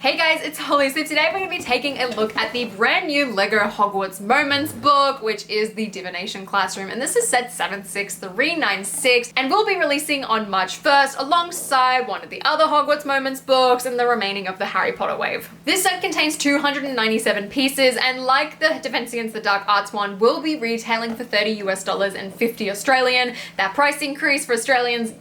Hey guys, it's Holly. So today we're going to be taking a look at the brand new LEGO Hogwarts Moments book, which is the Divination Classroom. And this is set 76396 and will be releasing on March 1st alongside one of the other Hogwarts Moments books and the remaining of the Harry Potter wave. This set contains 297 pieces and like the Defense Against the Dark Arts one, will be retailing for $30 and 50 Australian. That price increase for Australians,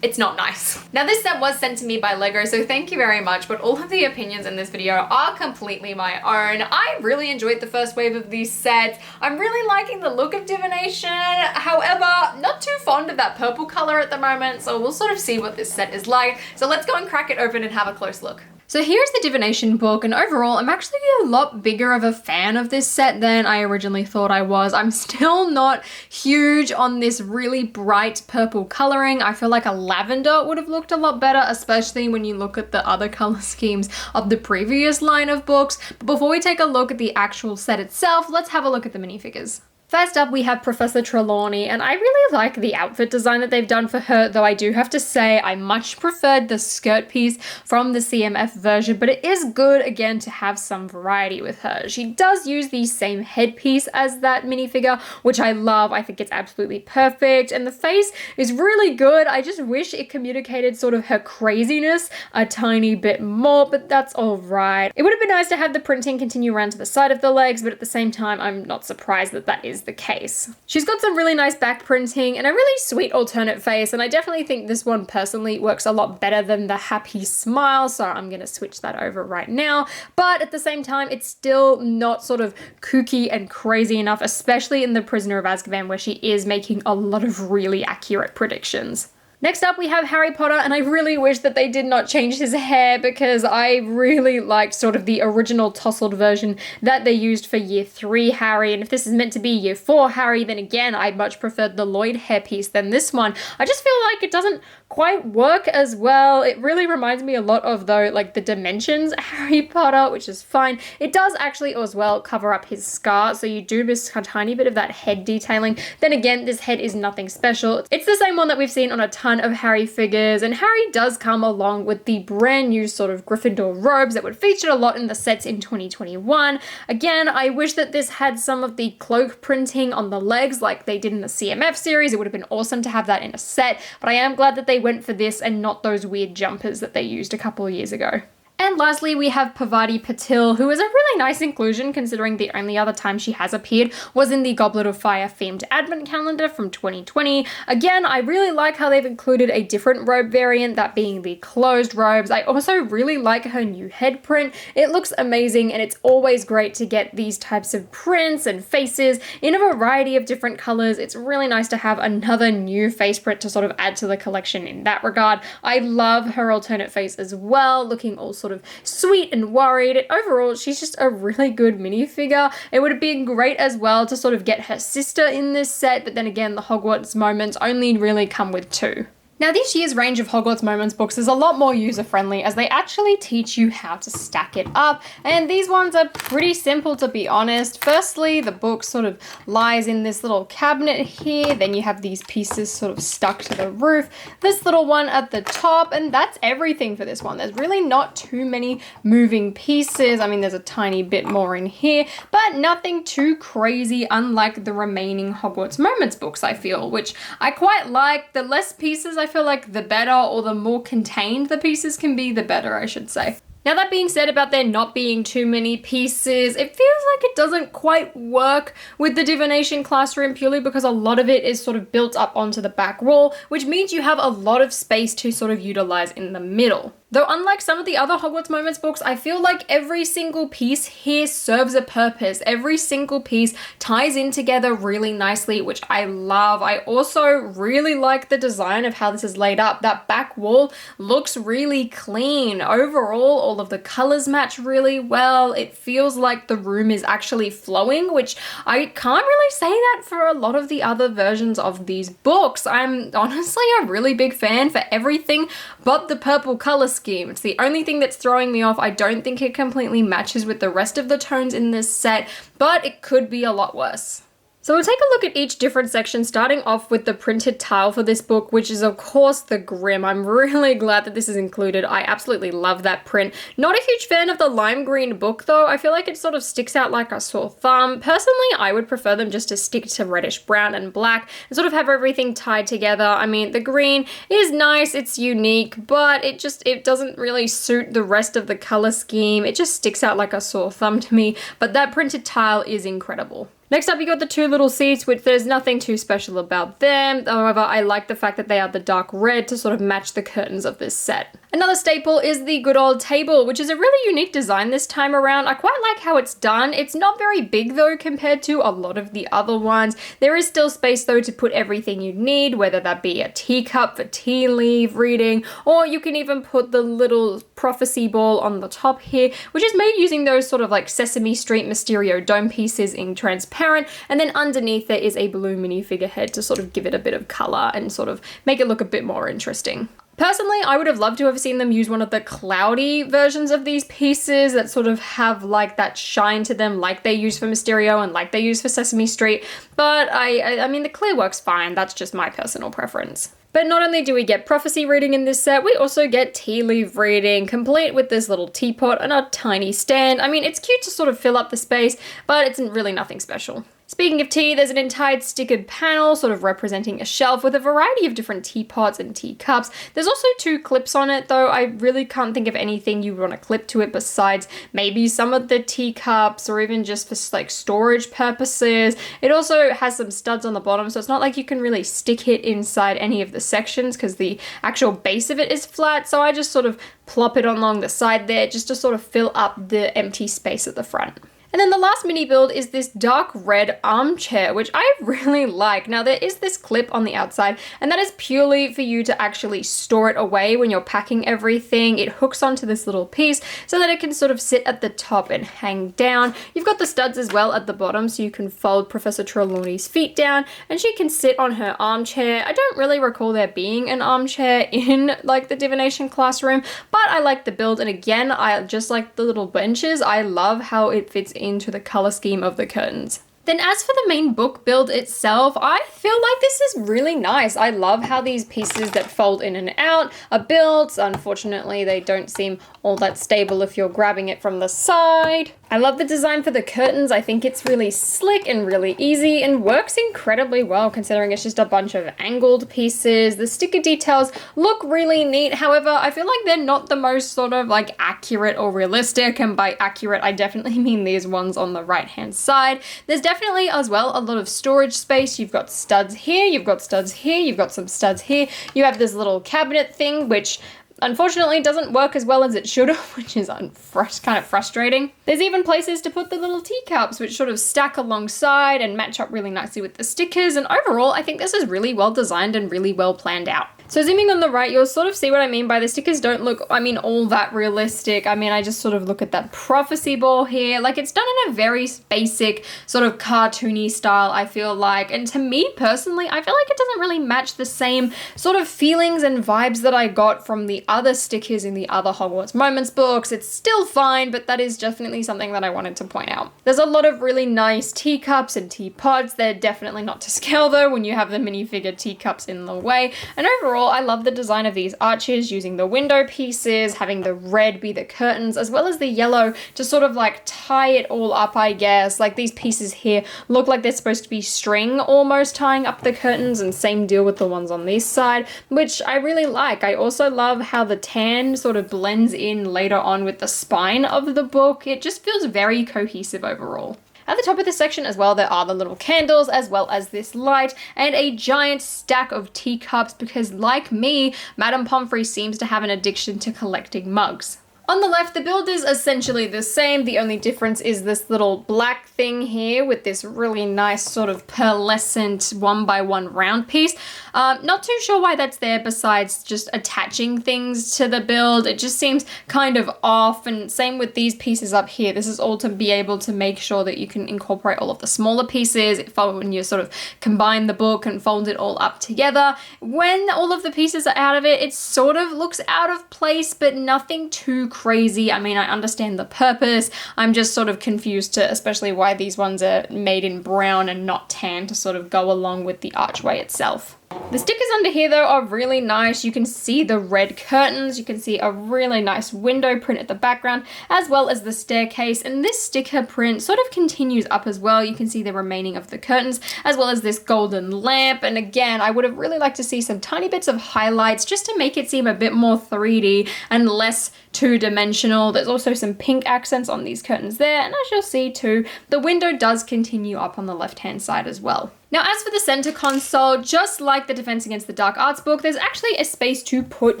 it's not nice. Now this set was sent to me by LEGO, so thank you very much, but all of the opinions in this video are completely my own. I really enjoyed the first wave of these sets. I'm really liking the look of Divination. However, not too fond of that purple color at the moment, so we'll sort of see what this set is like. So let's go and crack it open and have a close look. So here's the Divination book, and overall, I'm actually a lot bigger of a fan of this set than I originally thought I was. I'm still not huge on this really bright purple coloring. I feel like a lavender would have looked a lot better, especially when you look at the other color schemes of the previous line of books. But before we take a look at the actual set itself, let's have a look at the minifigures. First up, we have Professor Trelawny, and I really like the outfit design that they've done for her, though I do have to say I much preferred the skirt piece from the CMF version, but it is good, again, to have some variety with her. She does use the same headpiece as that minifigure, which I love. I think it's absolutely perfect, and the face is really good. I just wish it communicated sort of her craziness a tiny bit more, but that's all right. It would have been nice to have the printing continue around to the side of the legs, but at the same time, I'm not surprised that that is the case. She's got some really nice back printing and a really sweet alternate face, and I definitely think this one personally works a lot better than the happy smile, so I'm gonna switch that over right now. But at the same time, it's still not sort of kooky and crazy enough, especially in the Prisoner of Azkaban, where she is making a lot of really accurate predictions. Next up, we have Harry Potter, and I really wish that they did not change his hair because I really liked sort of the original tousled version that they used for Year 3 Harry, and if this is meant to be Year 4 Harry, then again, I much preferred the Lloyd hairpiece than this one. I just feel like it doesn't quite work as well. It really reminds me a lot of, though, like the Dimensions Harry Potter, which is fine. It does actually as well cover up his scar, so you do miss a tiny bit of that head detailing. Then again, this head is nothing special. It's the same one that we've seen on a ton of Harry figures, and Harry does come along with the brand new sort of Gryffindor robes that would feature a lot in the sets in 2021. Again, I wish that this had some of the cloak printing on the legs like they did in the CMF series. It would have been awesome to have that in a set, but I am glad that they went for this and not those weird jumpers that they used a couple of years ago. And lastly, we have Parvati Patil, who is a really nice inclusion considering the only other time she has appeared was in the Goblet of Fire themed advent calendar from 2020. Again, I really like how they've included a different robe variant, that being the closed robes. I also really like her new head print. It looks amazing, and it's always great to get these types of prints and faces in a variety of different colors. It's really nice to have another new face print to sort of add to the collection in that regard. I love her alternate face as well, looking all sort of sweet and worried. And overall, she's just a really good minifigure. It would have been great as well to sort of get her sister in this set, but then again, the Hogwarts Moments only really come with 2. Now, this year's range of Hogwarts Moments books is a lot more user-friendly as they actually teach you how to stack it up, and these ones are pretty simple, to be honest. Firstly, the book sort of lies in this little cabinet here, then you have these pieces sort of stuck to the roof, this little one at the top, and that's everything for this one. There's really not too many moving pieces. I mean, there's a tiny bit more in here, but nothing too crazy, unlike the remaining Hogwarts Moments books, I feel, which I quite like. The less pieces, I feel like the better, or the more contained the pieces can be, the better, I should say. Now, that being said about there not being too many pieces, it feels like it doesn't quite work with the Divination Classroom purely because a lot of it is sort of built up onto the back wall, which means you have a lot of space to sort of utilize in the middle. Though unlike some of the other Hogwarts Moments books, I feel like every single piece here serves a purpose. Every single piece ties in together really nicely, which I love. I also really like the design of how this is laid up. That back wall looks really clean. Overall, all of the colors match really well. It feels like the room is actually flowing, which I can't really say that for a lot of the other versions of these books. I'm honestly a really big fan for everything but the purple color scheme. It's the only thing that's throwing me off. I don't think it completely matches with the rest of the tones in this set, but it could be a lot worse. So we'll take a look at each different section, starting off with the printed tile for this book, which is of course the Grimm. I'm really glad that this is included. I absolutely love that print. Not a huge fan of the lime green book though. I feel like it sort of sticks out like a sore thumb. Personally, I would prefer them just to stick to reddish brown and black and sort of have everything tied together. I mean, the green is nice, it's unique, but it doesn't really suit the rest of the color scheme. It just sticks out like a sore thumb to me, but that printed tile is incredible. Next up, you got the two little seats, which there's nothing too special about them. However, I like the fact that they are the dark red to sort of match the curtains of this set. Another staple is the good old table, which is a really unique design this time around. I quite like how it's done. It's not very big though compared to a lot of the other ones. There is still space though to put everything you need, whether that be a teacup for tea leaf reading, or you can even put the little prophecy ball on the top here, which is made using those sort of like Sesame Street Mysterio dome pieces in transparent, and then underneath there is a blue minifigure head to sort of give it a bit of color and sort of make it look a bit more interesting. Personally, I would have loved to have seen them use one of the cloudy versions of these pieces that sort of have like that shine to them like they use for Mysterio and like they use for Sesame Street, but I mean the clear works fine, that's just my personal preference. But not only do we get prophecy reading in this set, we also get tea leaf reading, complete with this little teapot and a tiny stand. I mean, it's cute to sort of fill up the space, but it's really nothing special. Speaking of tea, there's an entire stickered panel sort of representing a shelf with a variety of different teapots and teacups. There's also two clips on it though. I really can't think of anything you want to clip to it besides maybe some of the teacups or even just for like storage purposes. It also has some studs on the bottom, so it's not like you can really stick it inside any of the sections because the actual base of it is flat. So I just sort of plop it along the side there just to sort of fill up the empty space at the front. And then the last mini build is this dark red armchair, which I really like. Now there is this clip on the outside, and that is purely for you to actually store it away when you're packing everything. It hooks onto this little piece so that it can sort of sit at the top and hang down. You've got the studs as well at the bottom, so you can fold Professor Trelawny's feet down, and she can sit on her armchair. I don't really recall there being an armchair in like the Divination classroom, but I like the build, and again, I just like the little benches. I love how it fits into the color scheme of the curtains. Then as for the main book build itself, I feel like this is really nice. I love how these pieces that fold in and out are built. Unfortunately, they don't seem all that stable if you're grabbing it from the side. I love the design for the curtains. I think it's really slick and really easy and works incredibly well considering it's just a bunch of angled pieces. The sticker details look really neat. However, I feel like they're not the most sort of like accurate or realistic, and by accurate, I definitely mean these ones on the right-hand side. There's definitely as well a lot of storage space. You've got studs here, you've got studs here, you've got some studs here. You have this little cabinet thing, which unfortunately doesn't work as well as it should have, which is kind of frustrating. There's even places to put the little teacups, which sort of stack alongside and match up really nicely with the stickers. And overall, I think this is really well designed and really well planned out. So zooming on the right, you'll sort of see what I mean by the stickers don't look, all that realistic. I just sort of look at that prophecy ball here. Like, it's done in a very basic sort of cartoony style, I feel like. And to me personally, I feel like it doesn't really match the same sort of feelings and vibes that I got from the other stickers in the other Hogwarts Moments books. It's still fine, but that is definitely something that I wanted to point out. There's a lot of really nice teacups and teapots. They're definitely not to scale though when you have the minifigure teacups in the way. And overall, I love the design of these arches, using the window pieces, having the red be the curtains, as well as the yellow to sort of like tie it all up, I guess. Like, these pieces here look like they're supposed to be string almost tying up the curtains, and same deal with the ones on this side, which I really like. I also love how the tan sort of blends in later on with the spine of the book. It just feels very cohesive overall. At the top of this section as well, there are the little candles as well as this light and a giant stack of teacups because, like me, Madame Pomfrey seems to have an addiction to collecting mugs. On the left, the build is essentially the same. The only difference is this little black thing here with this really nice sort of pearlescent 1x1 round piece. Not too sure why that's there besides just attaching things to the build. It just seems kind of off, and same with these pieces up here. This is all to be able to make sure that you can incorporate all of the smaller pieces when you sort of combine the book and fold it all up together. When all of the pieces are out of it, it sort of looks out of place, but nothing too crazy. I mean, I understand the purpose. I'm just sort of confused to especially why these ones are made in brown and not tan to sort of go along with the archway itself. The stickers under here though are really nice. You can see the red curtains, you can see a really nice window print at the background, as well as the staircase, and this sticker print sort of continues up as well. You can see the remaining of the curtains, as well as this golden lamp, and again, I would have really liked to see some tiny bits of highlights just to make it seem a bit more 3D and less two-dimensional. There's also some pink accents on these curtains there, and as you'll see too, the window does continue up on the left-hand side as well. Now, as for the center console, just like the Defense Against the Dark Arts book, there's actually a space to put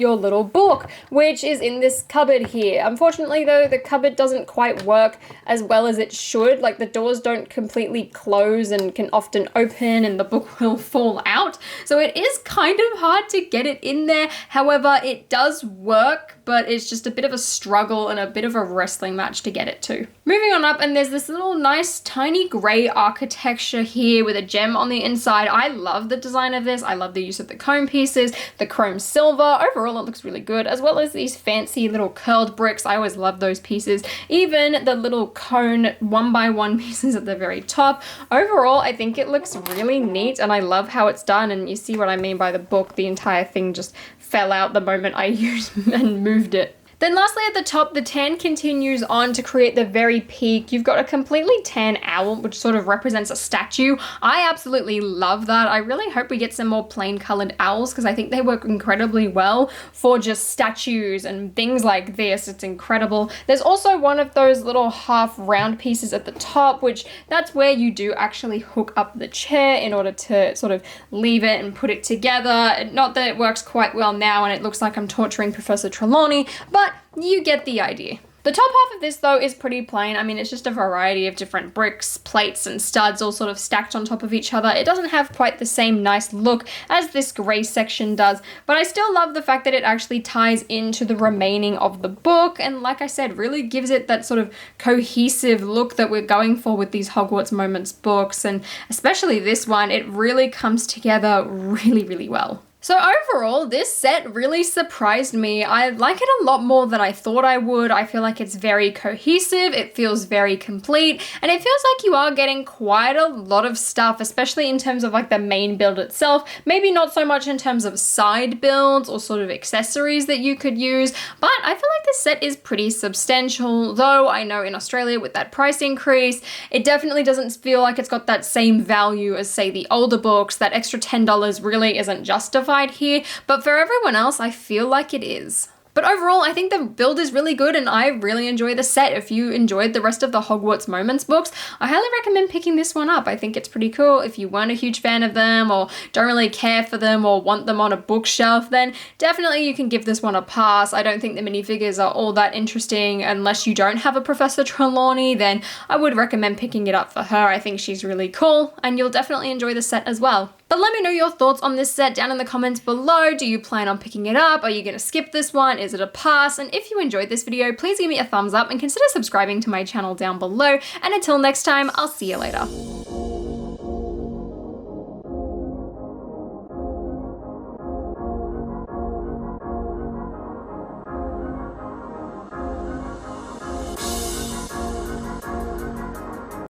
your little book, which is in this cupboard here. Unfortunately, though, the cupboard doesn't quite work as well as it should. Like, the doors don't completely close and can often open and the book will fall out. So it is kind of hard to get it in there. However, it does work, but it's just a bit of a struggle and a bit of a wrestling match to get it to. Moving on up, and there's this little nice tiny gray architecture here with a gem on the inside. I love the design of this. I love the use of the comb pieces, the chrome silver. Overall, it looks really good, as well as these fancy little curled bricks. I always love those pieces. Even the little cone 1x1 pieces at the very top. Overall, I think it looks really neat, and I love how it's done, and you see what I mean by the book. The entire thing just fell out the moment I used and moved it. Then lastly at the top, the tan continues on to create the very peak. You've got a completely tan owl, which sort of represents a statue. I absolutely love that. I really hope we get some more plain colored owls because I think they work incredibly well for just statues and things like this. It's incredible. There's also one of those little half round pieces at the top, which that's where you do actually hook up the chair in order to sort of leave it and put it together. Not that it works quite well now and it looks like I'm torturing Professor Trelawny, but you get the idea. The top half of this though is pretty plain. I mean, it's just a variety of different bricks, plates, and studs all sort of stacked on top of each other. It doesn't have quite the same nice look as this gray section does, but I still love the fact that it actually ties into the remaining of the book, and like I said, really gives it that sort of cohesive look that we're going for with these Hogwarts Moments books, and especially this one, it really comes together really, really well. So overall, this set really surprised me. I like it a lot more than I thought I would. I feel like it's very cohesive, it feels very complete, and it feels like you are getting quite a lot of stuff, especially in terms of like the main build itself. Maybe not so much in terms of side builds or sort of accessories that you could use, but I feel like this set is pretty substantial, though I know in Australia with that price increase, it definitely doesn't feel like it's got that same value as say the older books. That extra $10 really isn't justified here, but for everyone else, I feel like it is. But overall, I think the build is really good and I really enjoy the set. If you enjoyed the rest of the Hogwarts Moments books, I highly recommend picking this one up. I think it's pretty cool. If you weren't a huge fan of them or don't really care for them or want them on a bookshelf, then definitely you can give this one a pass. I don't think the minifigures are all that interesting unless you don't have a Professor Trelawny, then I would recommend picking it up for her. I think she's really cool and you'll definitely enjoy the set as well. But let me know your thoughts on this set down in the comments below. Do you plan on picking it up? Are you going to skip this one? Is it a pass? And if you enjoyed this video, please give me a thumbs up and consider subscribing to my channel down below. And until next time, I'll see you later.